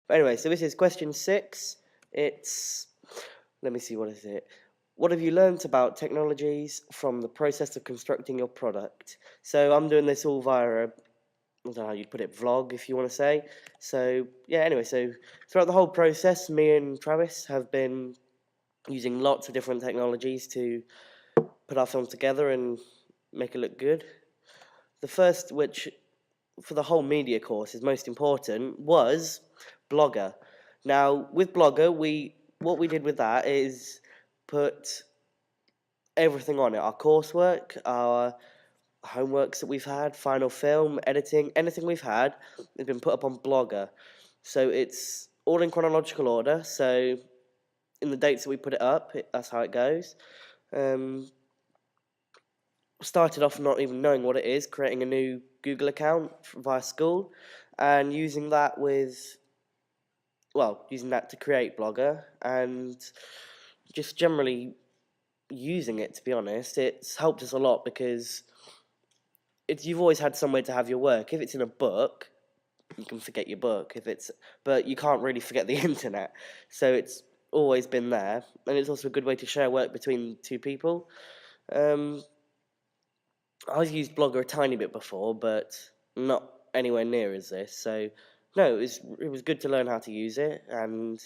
But anyway, so this is question 6. It's, let me see, what is it? What have you learnt about technologies from the process of constructing your product? So I'm doing this all via a, I don't know how you'd put it, vlog, if you want to say. So yeah, anyway, so throughout the whole process, me and Travis have been using lots of different technologies to put our film together and make it look good. The first, which for the whole media course is most important, was Blogger. Now, with Blogger, what we did with that is put everything on it: our coursework, our homeworks that we've had, final film, editing, anything we've had has been put up on Blogger. So it's all in chronological order. So in the dates that we put it up, that's how it goes. Um, Started off not even knowing what it is, creating a new Google account via school, and using that using that to create Blogger, and just generally using it, to be honest. It's helped us a lot because you've always had somewhere to have your work. If it's in a book, you can forget your book. But you can't really forget the internet. So it's always been there, and it's also a good way to share work between two people. Um, I've used Blogger a tiny bit before, but not anywhere near as this. So no, it was good to learn how to use it, and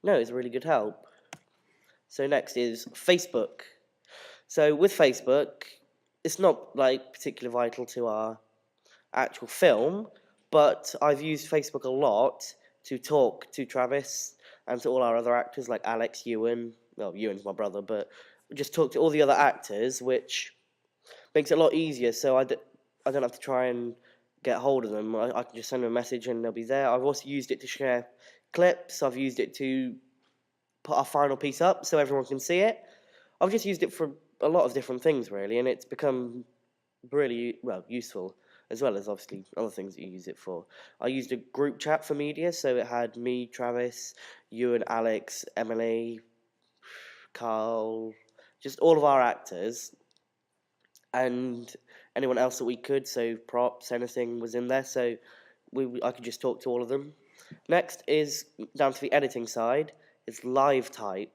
no, it's a really good help. So next is Facebook. So with Facebook, it's not like particularly vital to our actual film, but I've used Facebook a lot to talk to Travis and to all our other actors like Alex, Ewan. Well, Ewan's my brother, but just talk to all the other actors, which makes it a lot easier. So I don't have to try and get hold of them. I can just send them a message and they'll be there. I've also used it to share clips. I've used it to put our final piece up so everyone can see it. I've just used it for a lot of different things, really, and it's become really, well, useful, as well as obviously other things that you use it for. I used a group chat for media, so it had me, Travis, you and Alex, Emily, Carl, just all of our actors, and anyone else that we could, so props, anything was in there, so I could just talk to all of them. Next is down to the editing side, it's LiveType.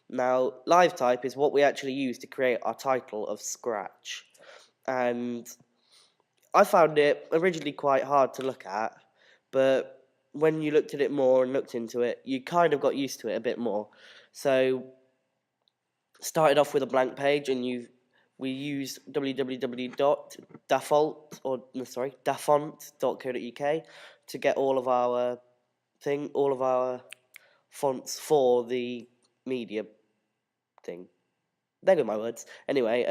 Now, LiveType is what we actually use to create our title of Scratch. And I found it originally quite hard to look at, but when you looked at it more and looked into it, you kind of got used to it a bit more. So, started off with a blank page, and we used dafont.co.uk to get all of our fonts for the media thing. There go my words. Anyway,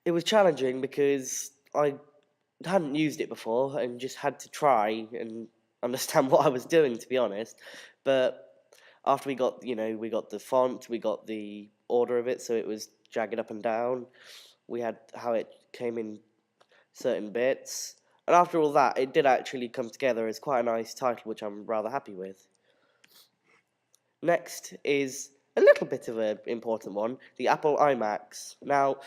it was challenging because I hadn't used it before and just had to try and understand what I was doing, to be honest. But after we got the font, we got the order of it, so it was jagged up and down. We had how it came in certain bits. And after all that, it did actually come together as quite a nice title, which I'm rather happy with. Next is a little bit of an important one, the Apple iMacs. Now,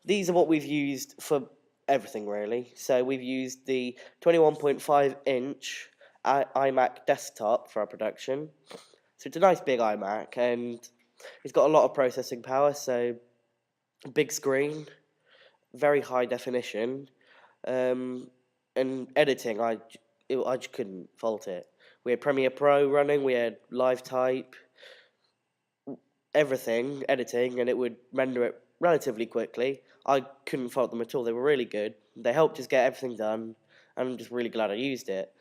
these are what we've used for everything, really. So we've used the 21.5-inch iMac desktop for our production. So it's a nice big iMac, and it's got a lot of processing power, so big screen, very high definition, and editing, I just couldn't fault it. We had Premiere Pro running, we had LiveType, everything, editing, and it would render it relatively quickly. I couldn't fault them at all. They were really good. They helped us get everything done, and I'm just really glad I used it.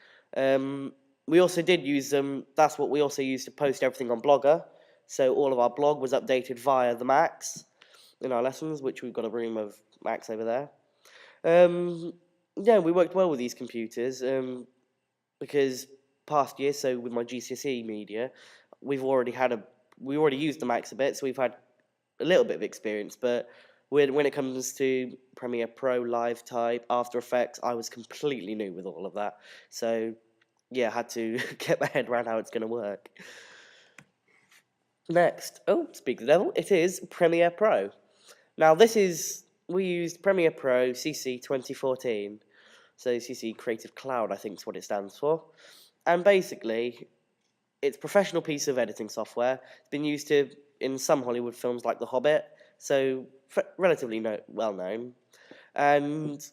We also did use them. That's what we also used to post everything on Blogger. So all of our blog was updated via the Macs in our lessons, which we've got a room of Macs over there. Yeah, we worked well with these computers because past year, so with my GCSE media, we already used the Macs a bit, so we've had a little bit of experience. But when it comes to Premiere Pro, LiveType, After Effects, I was completely new with all of that. So yeah, I had to get my head around how it's going to work. Next, speak the devil, it is Premiere Pro. Now we used Premiere Pro CC 2014. So CC Creative Cloud, I think is what it stands for. And basically, it's a professional piece of editing software. It's been used in some Hollywood films like The Hobbit, so relatively well known. And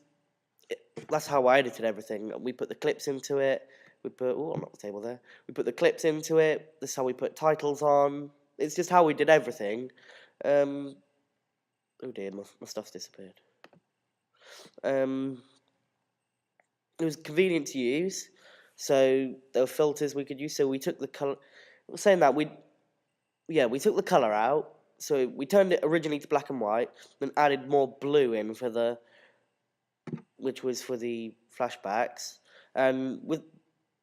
that's how I edited everything. We put the clips into it. Oh, I'm not the table there. We put the clips into it. This is how we put titles on. It's just how we did everything. Oh dear, my stuff's disappeared. It was convenient to use, so there were filters we could use. So we took the color. Saying that, we took the color out. So we turned it originally to black and white, then added more blue in which was for the flashbacks. And with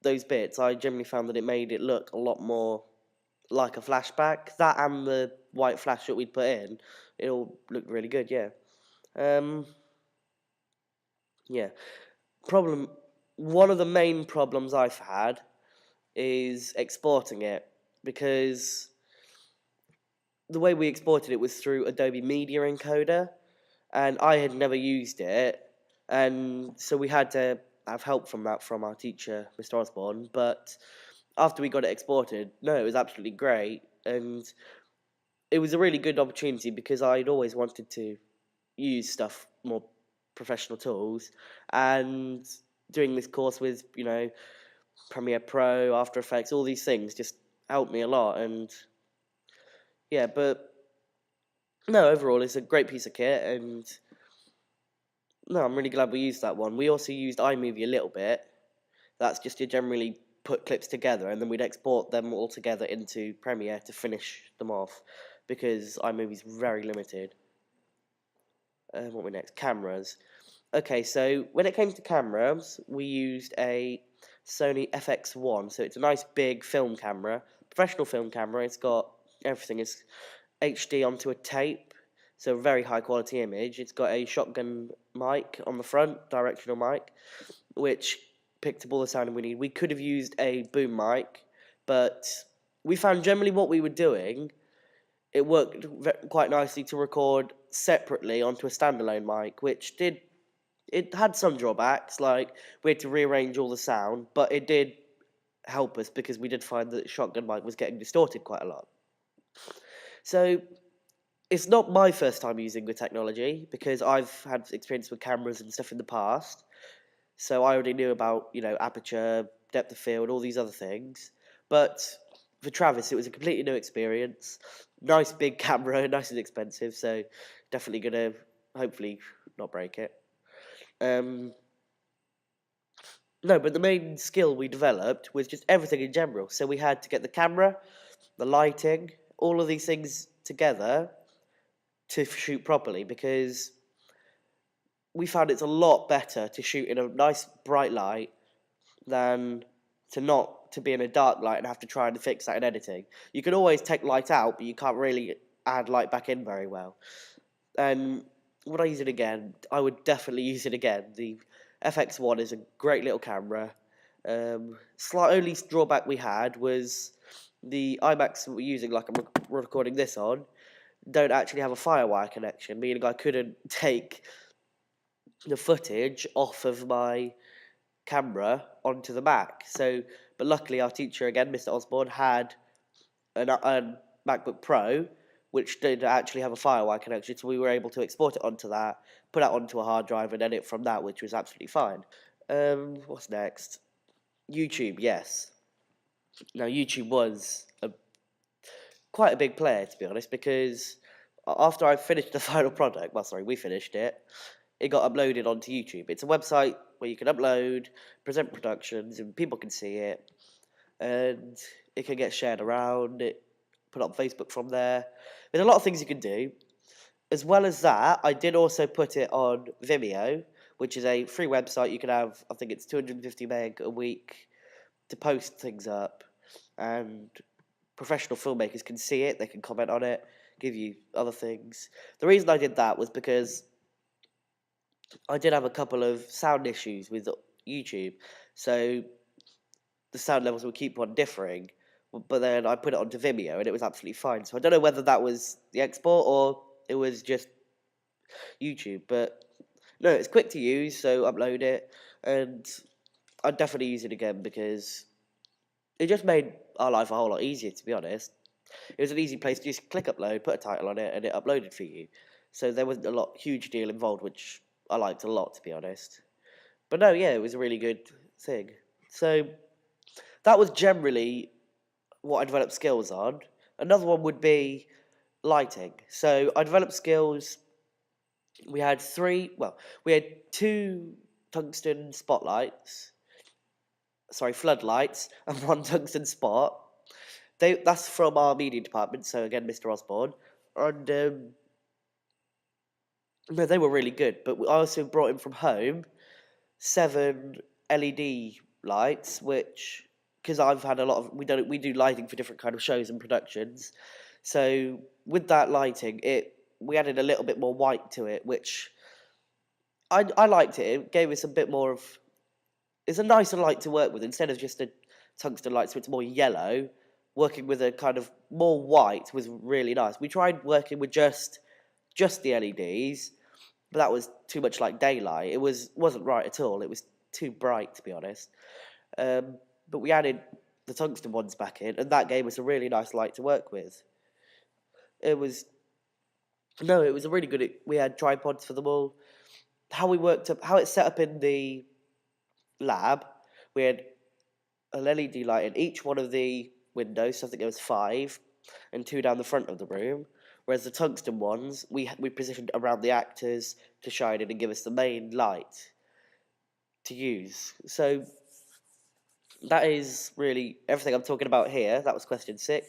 those bits, I generally found that it made it look a lot more like a flashback. That and the white flash that we'd put in, it all looked really good. Yeah. Yeah. One of the main problems I've had is exporting it, because the way we exported it was through Adobe Media Encoder, and I had never used it, and so we had to have help from our teacher, Mr. Osborne. But after we got it exported, no, it was absolutely great, and it was a really good opportunity because I'd always wanted to use more professional tools, and doing this course with, Premiere Pro, After Effects, all these things just helped me a lot. And yeah, but no, overall it's a great piece of kit, and no, I'm really glad we used that one. We also used iMovie a little bit. That's just to generally put clips together, and then we'd export them all together into Premiere to finish them off, because iMovie's very limited. What were next? Cameras. Okay, so when it came to cameras, we used a Sony FX1. So it's a nice big film camera, professional film camera. It's got everything. It's HD onto a tape, so very high quality image. It's got a shotgun mic on the front, directional mic, which picked up all the sound we need. We could have used a boom mic, but we found generally what we were doing, it worked quite nicely to record separately onto a standalone mic, it had some drawbacks, like we had to rearrange all the sound, but it did help us because we did find that the shotgun mic was getting distorted quite a lot. So it's not my first time using the technology, because I've had experience with cameras and stuff in the past. So I already knew about, aperture, depth of field, all these other things. But for Travis, it was a completely new experience. Nice big camera, nice and expensive, so definitely going to hopefully not break it. No, but the main skill we developed was just everything in general. So we had to get the camera, the lighting, all of these things together to shoot properly, because we found it's a lot better to shoot in a nice bright light than to be in a dark light and have to try and fix that in editing. You can always take light out, but you can't really add light back in very well. And would I use it again? I would definitely use it again. The FX1 is a great little camera. Only drawback we had was the iMacs that we're using, like I'm recording this on, don't actually have a FireWire connection, meaning I couldn't take the footage off of my camera onto the Mac. But luckily our teacher again, Mr. Osborne, had a MacBook Pro, which did actually have a FireWire connection, so we were able to export it onto that, put it onto a hard drive, and edit from that, which was absolutely fine. What's next? YouTube, yes. Now, YouTube was quite a big player, to be honest, because after I finished the final product, we finished it, it got uploaded onto YouTube. It's a website where you can upload, present productions, and people can see it, and it can get shared around, put on Facebook from there. There's a lot of things you can do. As well as that, I did also put it on Vimeo, which is a free website. You can have, I think it's 250 meg a week to post things up, and professional filmmakers can see it, they can comment on it, give you other things. The reason I did that was because I did have a couple of sound issues with YouTube, so the sound levels would keep on differing, but then I put it onto Vimeo and it was absolutely fine. So I don't know whether that was the export or it was just YouTube, but No, it's quick to use, so upload it, and I'd definitely use it again because it just made our life a whole lot easier, to be honest. It was an easy place to just click upload, put a title on it, and it uploaded for you. So there wasn't huge deal involved, which I liked a lot, to be honest. But no, yeah, it was a really good thing. So that was generally what I developed skills on. Another one would be lighting. So I developed skills. We had we had two tungsten spotlights, sorry, floodlights, and one tungsten spot. That's from our media department. So again, Mr. Osborne, and no, they were really good. But I also brought in from home 7 LED lights, which because I've had a lot of we do lighting for different kind of shows and productions. So with that lighting, we added a little bit more white to it, which I liked it. It gave us a bit more of it's a nicer light to work with instead of just a tungsten light, so it's more yellow. Working with a kind of more white was really nice. We tried working with just the LEDs, but that was too much like daylight. Wasn't right at all. It was too bright, to be honest. But we added the tungsten ones back in, and that gave us a really nice light to work with. It was no, it was a really good. We had tripods for them all. How it's set up in the lab. We had an LED light in each one of the windows, so I think there was 5, and 2 down the front of the room. Whereas the tungsten ones, we positioned around the actors to shine in and give us the main light to use. So that is really everything I'm talking about here. That was question 6.